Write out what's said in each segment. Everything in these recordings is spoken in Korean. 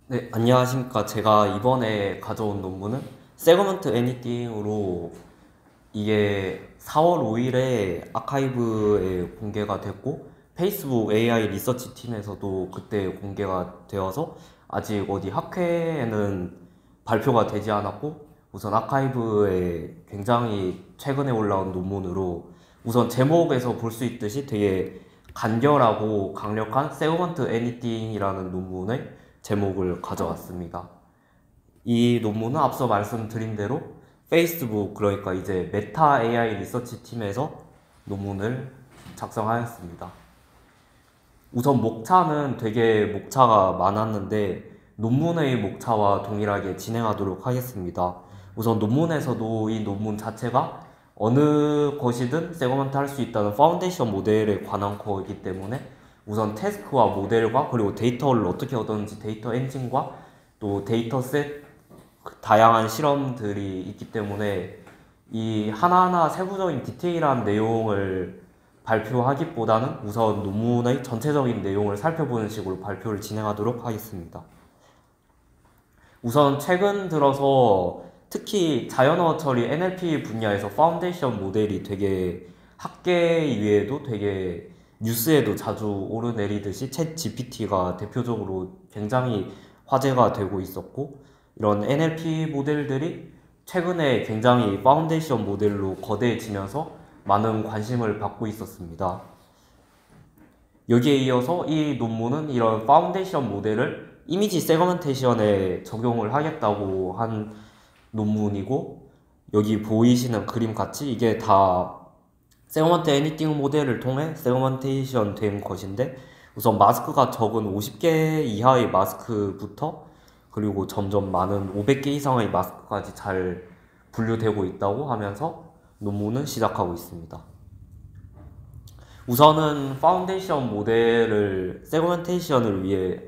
네, 안녕하십니까. 제가 이번에 가져온 논문은 세그먼트 애니띵으로 이게 4월 5일에 아카이브에 공개가 됐고 페이스북 AI 리서치 팀에서도 그때 공개가 되어서 아직 어디 학회에는 발표가 되지 않았고 우선 아카이브에 굉장히 최근에 올라온 논문으로 우선 제목에서 볼 수 있듯이 되게 간결하고 강력한 세그먼트 애니띵이라는 논문의 제목을 가져왔습니다. 이 논문은 앞서 말씀드린 대로 페이스북, 그러니까 이제 메타 AI 리서치 팀에서 논문을 작성하였습니다. 우선 목차는 되게 목차가 많았는데 논문의 목차와 동일하게 진행하도록 하겠습니다. 우선 논문에서도 이 논문 자체가 어느 것이든 세그먼트 할 수 있다는 파운데이션 모델에 관한 거이기 때문에 우선 태스크와 모델과 그리고 데이터를 어떻게 얻었는지 데이터 엔진과 또 데이터셋 다양한 실험들이 있기 때문에 이 하나하나 세부적인 디테일한 내용을 발표하기보다는 우선 논문의 전체적인 내용을 살펴보는 식으로 발표를 진행하도록 하겠습니다. 우선 최근 들어서 특히 자연어 처리 NLP 분야에서 파운데이션 모델이 되게 학계 이외에도 되게 뉴스에도 자주 오르내리듯이 챗 GPT가 대표적으로 굉장히 화제가 되고 있었고 이런 NLP 모델들이 최근에 굉장히 파운데이션 모델로 거대해지면서 많은 관심을 받고 있었습니다. 여기에 이어서 이 논문은 이런 파운데이션 모델을 이미지 세그멘테이션에 적용을 하겠다고 한 논문이고 여기 보이시는 그림 같이 이게 다 세그먼트 애니띵 모델을 통해 세그멘테이션 된 것인데 우선 마스크가 적은 50개 이하의 마스크부터 그리고 점점 많은 500개 이상의 마스크까지 잘 분류되고 있다고 하면서 논문은 시작하고 있습니다. 우선은 파운데이션 모델을 세그멘테이션을 위해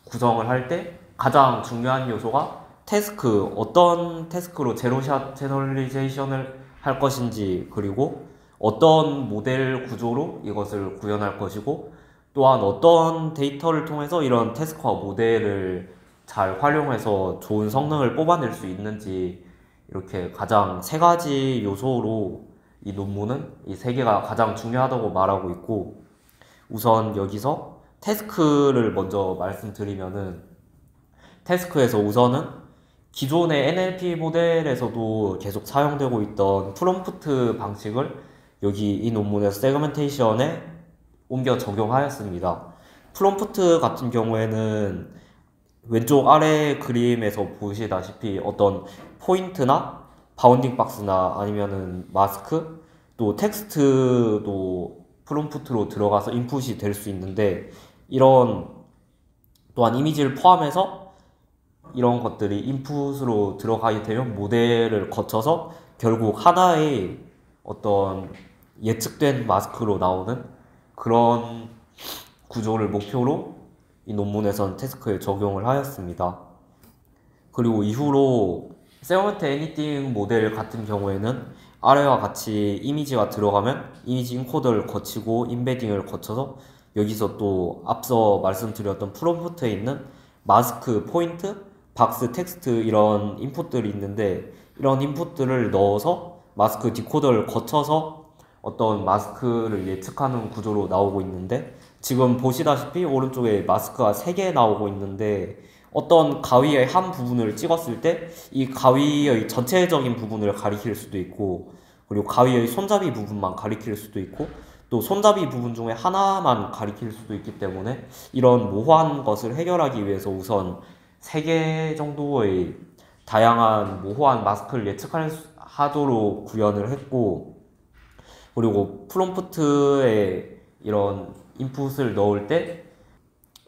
구성을 할 때 가장 중요한 요소가 태스크, 어떤 태스크로 제로샷 제너럴리제이션을 할 것인지 그리고 어떤 모델 구조로 이것을 구현할 것이고 또한 어떤 데이터를 통해서 이런 태스크와 모델을 잘 활용해서 좋은 성능을 뽑아낼 수 있는지 이렇게 가장 세 가지 요소로 이 논문은 이 세 개가 가장 중요하다고 말하고 있고 우선 여기서 태스크를 먼저 말씀드리면은 태스크에서 우선은 기존의 NLP 모델에서도 계속 사용되고 있던 프롬프트 방식을 여기 이 논문에서 세그멘테이션에 옮겨 적용하였습니다. 프롬프트 같은 경우에는 왼쪽 아래 그림에서 보시다시피 어떤 포인트나 바운딩 박스나 아니면은 마스크 또 텍스트도 프롬프트로 들어가서 인풋이 될 수 있는데 이런 또한 이미지를 포함해서 이런 것들이 인풋으로 들어가게 되면 모델을 거쳐서 결국 하나의 어떤 예측된 마스크로 나오는 그런 구조를 목표로 이 논문에선 태스크에 적용을 하였습니다. 그리고 이후로 세그먼트 애니띵 모델 같은 경우에는 아래와 같이 이미지가 들어가면 이미지 인코더를 거치고 인베딩을 거쳐서 여기서 또 앞서 말씀드렸던 프롬프트에 있는 마스크, 포인트, 박스, 텍스트 이런 인풋들이 있는데 이런 인풋들을 넣어서 마스크 디코더를 거쳐서 어떤 마스크를 예측하는 구조로 나오고 있는데 지금 보시다시피 오른쪽에 마스크가 3개 나오고 있는데 어떤 가위의 한 부분을 찍었을 때 이 가위의 전체적인 부분을 가리킬 수도 있고 그리고 가위의 손잡이 부분만 가리킬 수도 있고 또 손잡이 부분 중에 하나만 가리킬 수도 있기 때문에 이런 모호한 것을 해결하기 위해서 우선 3개 정도의 다양한 모호한 마스크를 예측하도록 구현을 했고 그리고 프롬프트에 이런 인풋을 넣을 때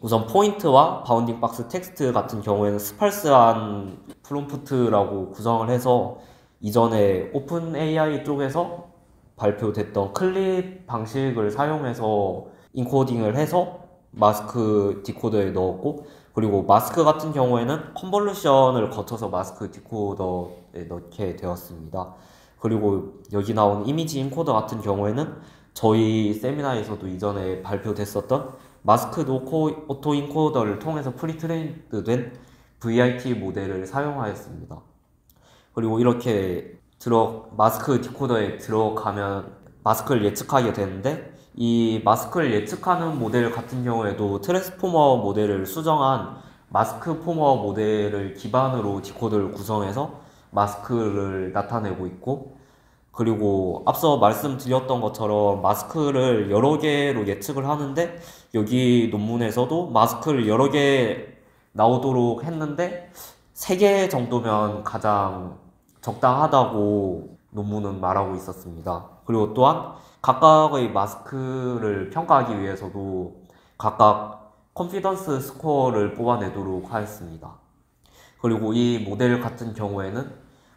우선 포인트와 바운딩 박스 텍스트 같은 경우에는 스팔스한 프롬프트라고 구성을 해서 이전에 오픈 AI 쪽에서 발표됐던 클립 방식을 사용해서 인코딩을 해서 마스크 디코더에 넣었고 그리고 마스크 같은 경우에는 컨볼루션을 거쳐서 마스크 디코더에 넣게 되었습니다. 그리고 여기 나온 이미지 인코더 같은 경우에는 저희 세미나에서도 이전에 발표됐었던 마스크도 오토 인코더를 통해서 프리트레인드된 VIT 모델을 사용하였습니다. 그리고 이렇게 마스크 디코더에 들어가면 마스크를 예측하게 되는데, 이 마스크를 예측하는 모델 같은 경우에도 트랜스포머 모델을 수정한 마스크 포머 모델을 기반으로 디코더를 구성해서 마스크를 나타내고 있고, 그리고 앞서 말씀드렸던 것처럼 마스크를 여러 개로 예측을 하는데, 여기 논문에서도 마스크를 여러 개 나오도록 했는데 3개 정도면 가장 적당하다고 논문은 말하고 있었습니다. 그리고 또한 각각의 마스크를 평가하기 위해서도 각각 컨피던스 스코어를 뽑아내도록 하였습니다. 그리고 이 모델 같은 경우에는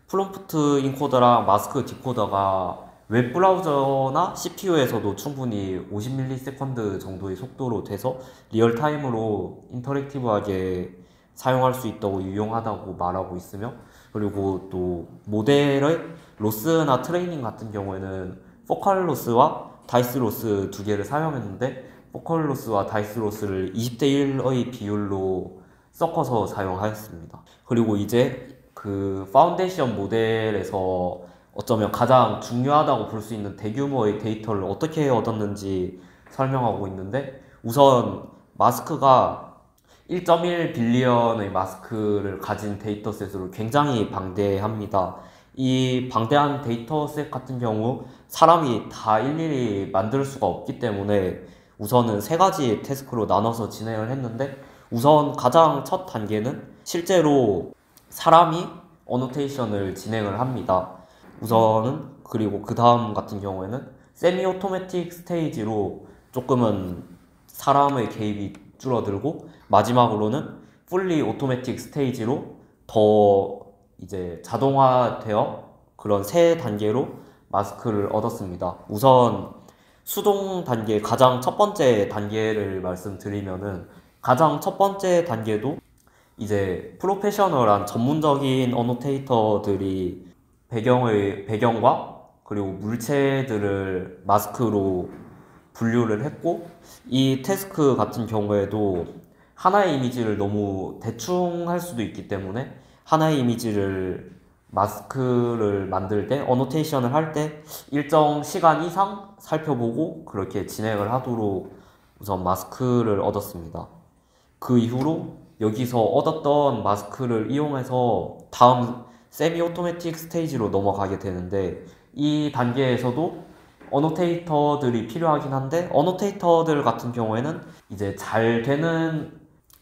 프롬프트 인코더랑 마스크 디코더가 웹브라우저나 CPU에서도 충분히 50ms 정도의 속도로 돼서 리얼타임으로 인터랙티브하게 사용할 수 있다고 유용하다고 말하고 있으며, 그리고 또 모델의 로스나 트레이닝 같은 경우에는 포컬 로스와 다이스 로스 두 개를 사용했는데, 포컬 로스와 다이스 로스를 20대 1의 비율로 섞어서 사용하였습니다. 그리고 이제 그 파운데이션 모델에서 어쩌면 가장 중요하다고 볼 수 있는 대규모의 데이터를 어떻게 얻었는지 설명하고 있는데, 우선 마스크가 1.1 빌리언의 마스크를 가진 데이터셋으로 굉장히 방대합니다. 이 방대한 데이터셋 같은 경우 사람이 다 일일이 만들 수가 없기 때문에 우선은 3가지 태스크로 나눠서 진행을 했는데, 우선 가장 첫 단계는 실제로 사람이 어노테이션을 진행을 합니다. 우선은, 그리고 그 다음 같은 경우에는 세미 오토매틱 스테이지로 조금은 사람의 개입이 줄어들고, 마지막으로는 풀리 오토매틱 스테이지로 더 이제 자동화되어 그런 3단계로 마스크를 얻었습니다. 우선 수동 단계, 가장 첫 번째 단계를 말씀드리면은, 가장 첫 번째 단계도 이제 프로페셔널한 전문적인 어노테이터들이 배경과 그리고 물체들을 마스크로 분류를 했고, 이 태스크 같은 경우에도 하나의 이미지를 너무 대충 할 수도 있기 때문에 하나의 이미지를 마스크를 만들 때, 어노테이션을 할 때 일정 시간 이상 살펴보고 그렇게 진행을 하도록 우선 마스크를 얻었습니다. 그 이후로 여기서 얻었던 마스크를 이용해서 다음 세미 오토매틱 스테이지로 넘어가게 되는데, 이 단계에서도 어노테이터들이 필요하긴 한데, 어노테이터들 같은 경우에는 이제 잘 되는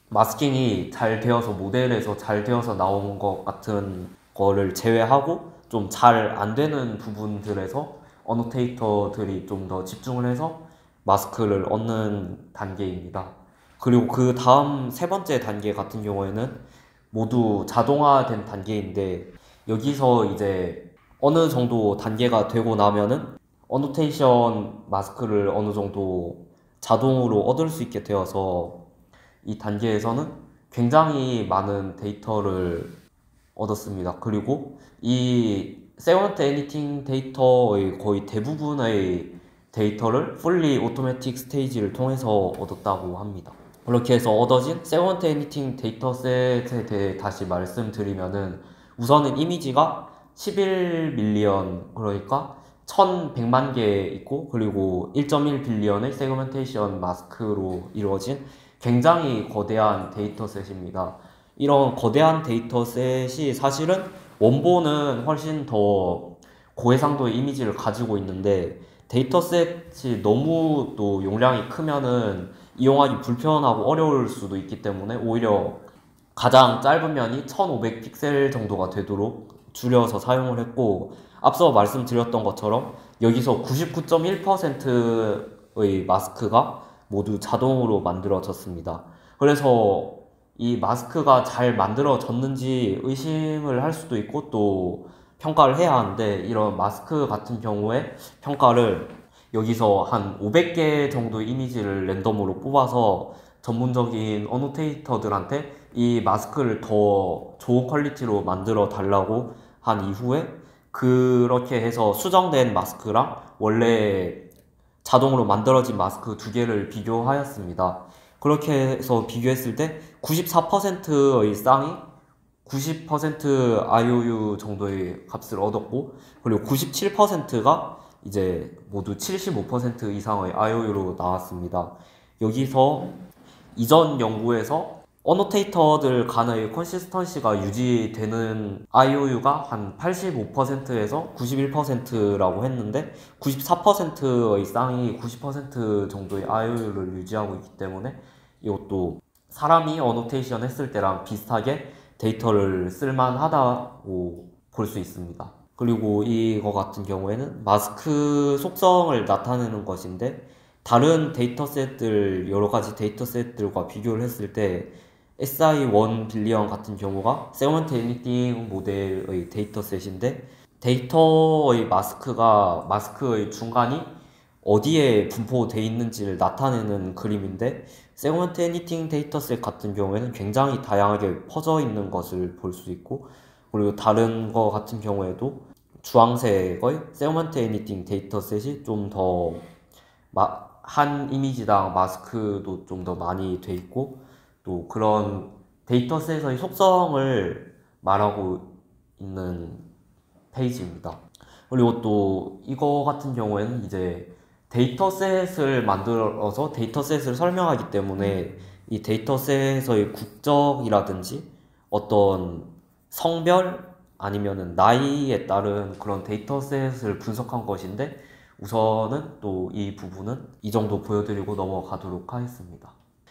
마스킹이 잘 되어서 모델에서 잘 되어서 나온 것 같은 거를 제외하고 좀 잘 안 되는 부분들에서 어노테이터들이 좀 더 집중을 해서 마스크를 얻는 단계입니다. 그리고 그 다음 3번째 단계 같은 경우에는 모두 자동화된 단계인데, 여기서 이제 어느 정도 단계가 되고 나면은 어노테이션 마스크를 어느 정도 자동으로 얻을 수 있게 되어서 이 단계에서는 굉장히 많은 데이터를 얻었습니다. 그리고 이 세그먼트 애니팅 데이터의 거의 대부분의 데이터를 풀리 오토매틱 스테이지를 통해서 얻었다고 합니다. 그렇게 해서 얻어진 세그먼트 애니팅 데이터셋에 대해 다시 말씀드리면은, 우선은 이미지가 11밀리언, 그러니까 1100만 개 있고, 그리고 1.1 빌리언의 세그멘테이션 마스크로 이루어진 굉장히 거대한 데이터셋입니다. 이런 거대한 데이터셋이 사실은 원본은 훨씬 더 고해상도의 이미지를 가지고 있는데, 데이터셋이 너무 또 용량이 크면은 이용하기 불편하고 어려울 수도 있기 때문에 오히려 가장 짧은 면이 1500 픽셀 정도가 되도록 줄여서 사용을 했고, 앞서 말씀드렸던 것처럼 여기서 99.1%의 마스크가 모두 자동으로 만들어졌습니다. 그래서 이 마스크가 잘 만들어졌는지 의심을 할 수도 있고 또 평가를 해야 하는데, 이런 마스크 같은 경우에 평가를 여기서 한 500개 정도의 이미지를 랜덤으로 뽑아서 전문적인 어노테이터들한테 이 마스크를 더 좋은 퀄리티로 만들어 달라고 한 이후에, 그렇게 해서 수정된 마스크랑 원래 자동으로 만들어진 마스크 2개를 비교하였습니다. 그렇게 해서 비교했을 때 94%의 쌍이 90% IOU 정도의 값을 얻었고, 그리고 97%가 이제 모두 75% 이상의 IOU로 나왔습니다. 여기서 이전 연구에서 어노테이터들 간의 컨시스턴시가 유지되는 IOU가 한 85%에서 91%라고 했는데 94%의 쌍이 90% 정도의 IOU를 유지하고 있기 때문에 이것도 사람이 어노테이션 했을 때랑 비슷하게 데이터를 쓸만하다고 볼 수 있습니다. 그리고 이거 같은 경우에는 마스크 속성을 나타내는 것인데, 다른 데이터셋들, 여러 가지 데이터셋들과 비교를 했을 때 SI1 빌리언 같은 경우가 세그먼트 애니띵 모델의 데이터셋인데, 데이터의 마스크가 마스크의 중간이 어디에 분포되어 있는지를 나타내는 그림인데, 세그먼트 애니띵 데이터셋 같은 경우에는 굉장히 다양하게 퍼져 있는 것을 볼 수 있고, 그리고 다른 거 같은 경우에도 주황색의 세그먼트 애니띵 데이터셋이 좀 더 한 이미지당 마스크도 좀 더 많이 돼 있고, 또 그런 데이터셋의 속성을 말하고 있는 페이지입니다. 그리고 또 이거 같은 경우에는 이제 데이터셋을 만들어서 데이터셋을 설명하기 때문에 이 데이터셋의 국적이라든지 어떤 성별 아니면은 나이에 따른 그런 데이터셋을 분석한 것인데, 우선은 또 이 부분은 이 정도 보여드리고 넘어가도록 하겠습니다.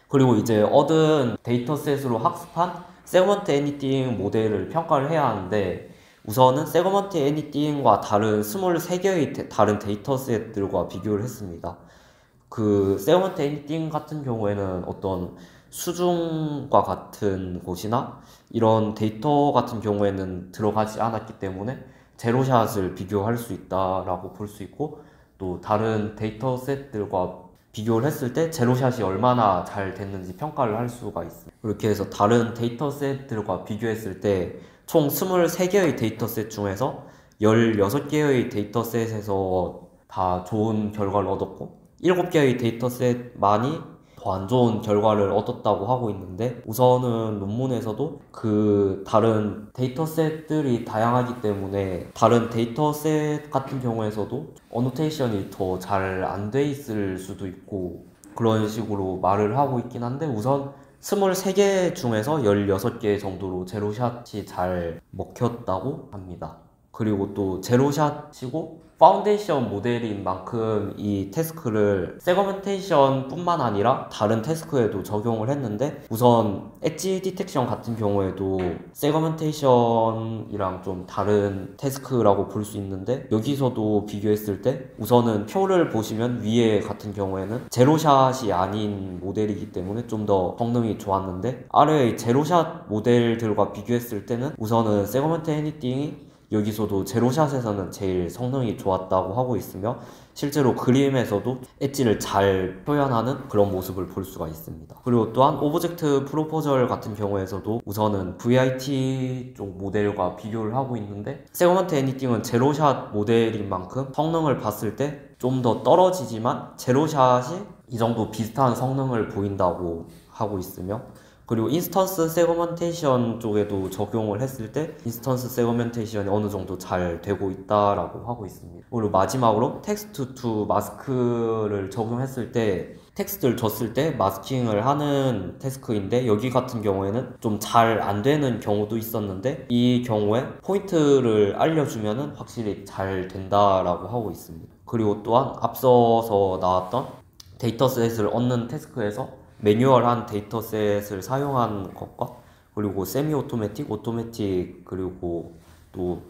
그리고 이제 얻은 데이터셋으로 학습한 세그먼트 애니띵 모델을 평가를 해야 하는데, 우선은 세그먼트 애니띵과 다른 23개의 다른 데이터셋들과 비교를 했습니다. 그 세그먼트 애니띵 같은 경우에는 어떤 수중과 같은 곳이나 이런 데이터 같은 경우에는 들어가지 않았기 때문에 제로샷을 비교할 수 있다라고 볼 수 있고, 또 다른 데이터셋들과 비교를 했을 때 제로샷이 얼마나 잘 됐는지 평가를 할 수가 있습니다. 그렇게 해서 다른 데이터셋들과 비교했을 때 총 23개의 데이터셋 중에서 16개의 데이터셋에서 다 좋은 결과를 얻었고, 7개의 데이터셋만이 더 안 좋은 결과를 얻었다고 하고 있는데, 우선은 논문에서도 그 다른 데이터셋들이 다양하기 때문에 다른 데이터셋 같은 경우에서도 어노테이션이 더 잘 안 돼 있을 수도 있고 그런 식으로 말을 하고 있긴 한데, 우선 23개 중에서 16개 정도로 제로샷이 잘 먹혔다고 합니다. 그리고 또 제로샷이고 파운데이션 모델인 만큼 이 태스크를 세그멘테이션 뿐만 아니라 다른 태스크에도 적용을 했는데, 우선 엣지 디텍션 같은 경우에도 세그멘테이션이랑 좀 다른 태스크라고 볼 수 있는데, 여기서도 비교했을 때 우선은 표를 보시면 위에 같은 경우에는 제로샷이 아닌 모델이기 때문에 좀 더 성능이 좋았는데, 아래의 제로샷 모델들과 비교했을 때는 우선은 세그멘트 애니띵이 여기서도 제로샷에서는 제일 성능이 좋았다고 하고 있으며, 실제로 그림에서도 엣지를 잘 표현하는 그런 모습을 볼 수가 있습니다. 그리고 또한 오브젝트 프로포절 같은 경우에서도 우선은 VIT 쪽 모델과 비교를 하고 있는데, 세그먼트 애니띵은 제로샷 모델인 만큼 성능을 봤을 때 좀 더 떨어지지만 제로샷이 이 정도 비슷한 성능을 보인다고 하고 있으며, 그리고 인스턴스 세그멘테이션 쪽에도 적용을 했을 때 인스턴스 세그멘테이션이 어느 정도 잘 되고 있다라고 하고 있습니다. 그리고 마지막으로 텍스트 투 마스크를 적용했을 때 텍스트를 줬을 때 마스킹을 하는 태스크인데, 여기 같은 경우에는 좀 잘 안 되는 경우도 있었는데, 이 경우에 포인트를 알려주면은 확실히 잘 된다라고 하고 있습니다. 그리고 또한 앞서서 나왔던 데이터셋을 얻는 태스크에서 매뉴얼한 데이터셋을 사용한 것과, 그리고 세미 오토매틱, 오토매틱, 그리고 또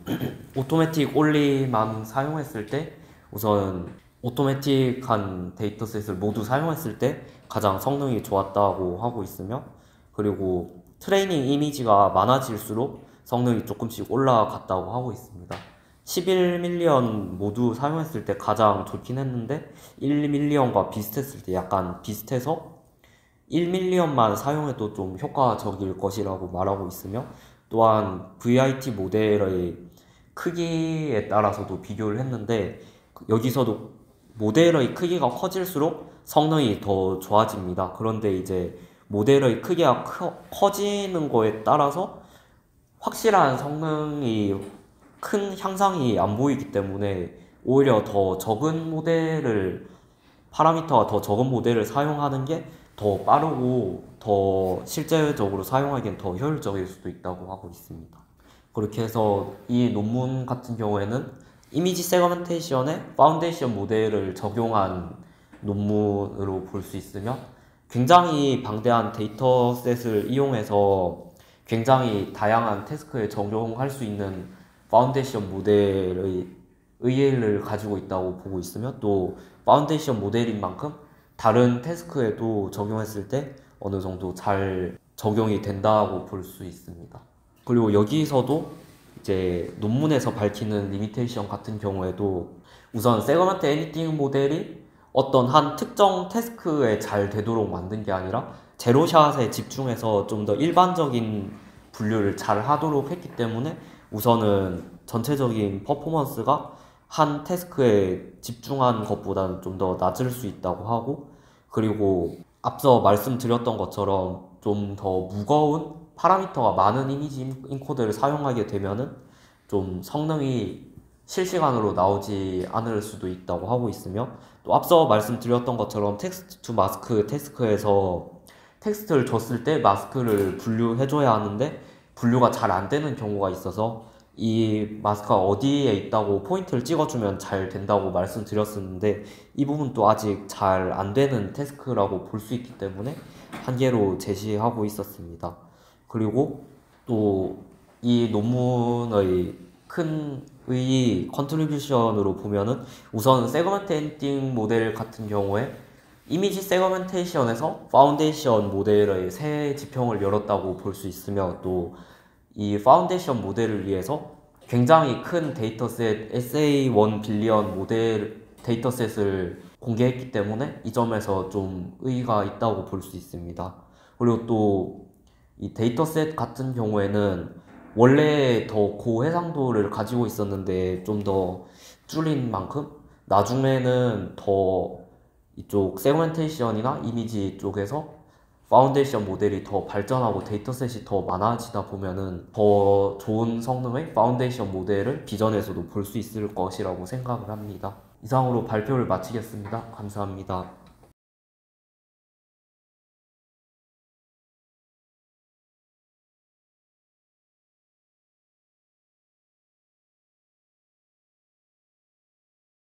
오토매틱 올리만 사용했을 때 우선 오토매틱한 데이터셋을 모두 사용했을 때 가장 성능이 좋았다고 하고 있으며, 그리고 트레이닝 이미지가 많아질수록 성능이 조금씩 올라갔다고 하고 있습니다. 11밀리언 모두 사용했을 때 가장 좋긴 했는데 1밀리언과 비슷했을 때 약간 비슷해서 1밀리언만 사용해도 좀 효과적일 것이라고 말하고 있으며, 또한 VIT 모델의 크기에 따라서도 비교를 했는데, 여기서도 모델의 크기가 커질수록 성능이 더 좋아집니다. 그런데 이제 모델의 크기가 커지는 거에 따라서 확실한 성능이 큰 향상이 안 보이기 때문에 오히려 더 적은 모델을 파라미터가 더 적은 모델을 사용하는 게 더 빠르고 더 실제적으로 사용하기엔 더 효율적일 수도 있다고 하고 있습니다. 그렇게 해서 이 논문 같은 경우에는 이미지 세그멘테이션에 파운데이션 모델을 적용한 논문으로 볼 수 있으며 굉장히 방대한 데이터셋을 이용해서 굉장히 다양한 태스크에 적용할 수 있는 파운데이션 모델의 의의를 가지고 있다고 보고 있으며 또 파운데이션 모델인 만큼 다른 태스크에도 적용했을 때 어느 정도 잘 적용이 된다고 볼 수 있습니다. 그리고 여기서도 이제 논문에서 밝히는 리미테이션 같은 경우에도 우선 세그먼트 애니띵 모델이 어떤 한 특정 태스크에 잘 되도록 만든 게 아니라 제로샷에 집중해서 좀 더 일반적인 분류를 잘 하도록 했기 때문에 우선은 전체적인 퍼포먼스가 한 태스크에 집중한 것보다는 좀 더 낮을 수 있다고 하고 그리고 앞서 말씀드렸던 것처럼 좀 더 무거운 파라미터가 많은 이미지 인코드를 사용하게 되면은 좀 성능이 실시간으로 나오지 않을 수도 있다고 하고 있으며 또 앞서 말씀드렸던 것처럼 텍스트 투 마스크 태스크에서 텍스트를 줬을 때 마스크를 분류해줘야 하는데 분류가 잘 안 되는 경우가 있어서 이 마스크가 어디에 있다고 포인트를 찍어주면 잘 된다고 말씀드렸었는데 이 부분도 아직 잘 안 되는 태스크라고 볼 수 있기 때문에 한계로 제시하고 있었습니다. 그리고 또 이 논문의 큰 컨트리뷰션으로 보면은 우선 세그먼트 엔딩 모델 같은 경우에 이미지 세그멘테이션에서 파운데이션 모델의 새 지평을 열었다고 볼 수 있으며 또 이 파운데이션 모델을 위해서 굉장히 큰 데이터셋 SA1 빌리언 모델 데이터셋을 공개했기 때문에 이 점에서 좀 의의가 있다고 볼 수 있습니다. 그리고 또 이 데이터셋 같은 경우에는 원래 더 고해상도를 가지고 있었는데 좀 더 줄인 만큼 나중에는 더 이쪽 세그멘테이션이나 이미지 쪽에서 파운데이션 모델이 더 발전하고 데이터셋이 더 많아지다 보면은 더 좋은 성능의 파운데이션 모델을 비전에서도 볼 수 있을 것이라고 생각을 합니다. 이상으로 발표를 마치겠습니다. 감사합니다.